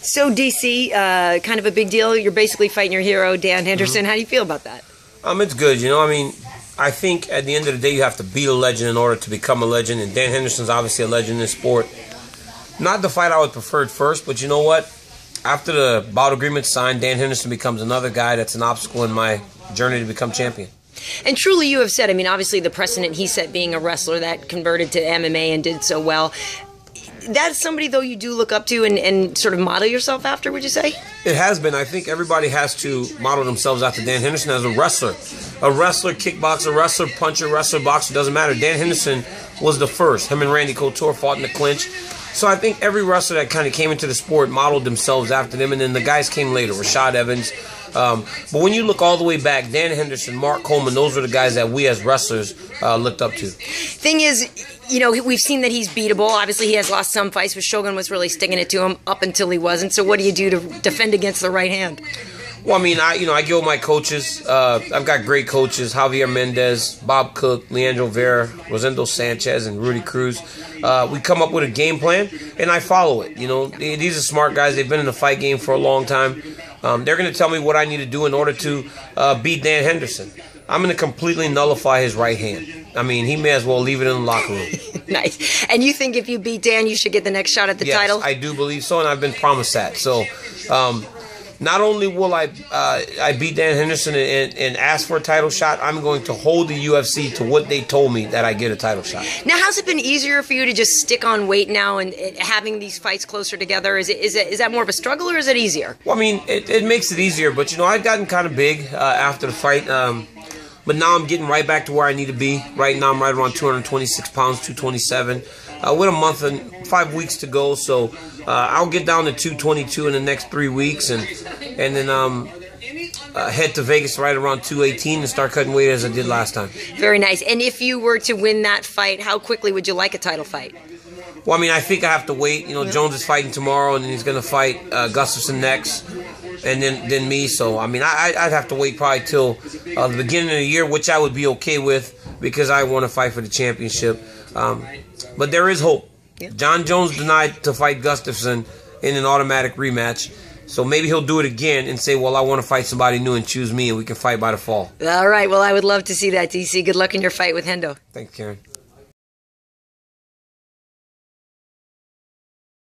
So, DC, kind of a big deal. You're basically fighting your hero, Dan Henderson. How do you feel about that? It's good. You know, I think at the end of the day, you have to be a legend in order to become a legend. And Dan Henderson's obviously a legend in this sport. Not the fight I would prefer at first, but you know what? After the bout agreement signed, Dan Henderson becomes another guy that's an obstacle in my journey to become champion. And truly, you have said, obviously the precedent he set being a wrestler that converted to MMA and did so well. That's somebody, though, you do look up to and sort of model yourself after, would you say? It has been. I think everybody has to model themselves after Dan Henderson as a wrestler. A wrestler, kickboxer, wrestler, puncher, wrestler, boxer, doesn't matter. Dan Henderson was the first. Him and Randy Couture fought in the clinch. So I think every wrestler that kind of came into the sport modeled themselves after them, and then the guys came later, Rashad Evans. But when you look all the way back, Dan Henderson, Mark Coleman, those were the guys that we as wrestlers looked up to. Thing is, we've seen that he's beatable. Obviously, he has lost some fights, but Shogun was really sticking it to him up until he wasn't. So what do you do to defend against the right hand? Well, I go with my coaches. I've got great coaches: Javier Mendez, Bob Cook, Leandro Vera, Rosendo Sanchez, and Rudy Cruz. We come up with a game plan, and I follow it. These are smart guys. They've been in the fight game for a long time. They're going to tell me what I need to do in order to beat Dan Henderson. I'm going to completely nullify his right hand. He may as well leave it in the locker room. Nice. And you think if you beat Dan, you should get the next shot at the title? Yes, I do believe so, and I've been promised that. So, not only will I beat Dan Henderson and ask for a title shot, I'm going to hold the UFC to what they told me that I get a title shot. Now, has it been easier for you to just stick on weight now and having these fights closer together? Is that more of a struggle, or is it easier? Well, it makes it easier, but I've gotten kind of big after the fight. But now I'm getting right back to where I need to be. Right now I'm right around 226 pounds, 227. With a month and 5 weeks to go, so I'll get down to 222 in the next 3 weeks, and then head to Vegas right around 218 and start cutting weight as I did last time. Very nice. And if you were to win that fight, how quickly would you like a title fight? Well, I think I have to wait. Jones is fighting tomorrow, and then he's going to fight Gustafsson next, and then me. So, I'd have to wait probably till the beginning of the year, which I would be okay with because I want to fight for the championship. But there is hope. Yeah. John Jones denied to fight Gustafsson in an automatic rematch. So maybe he'll do it again and say, well, I want to fight somebody new and choose me, and we can fight by the fall. All right. Well, I would love to see that, DC. Good luck in your fight with Hendo. Thanks, Karyn.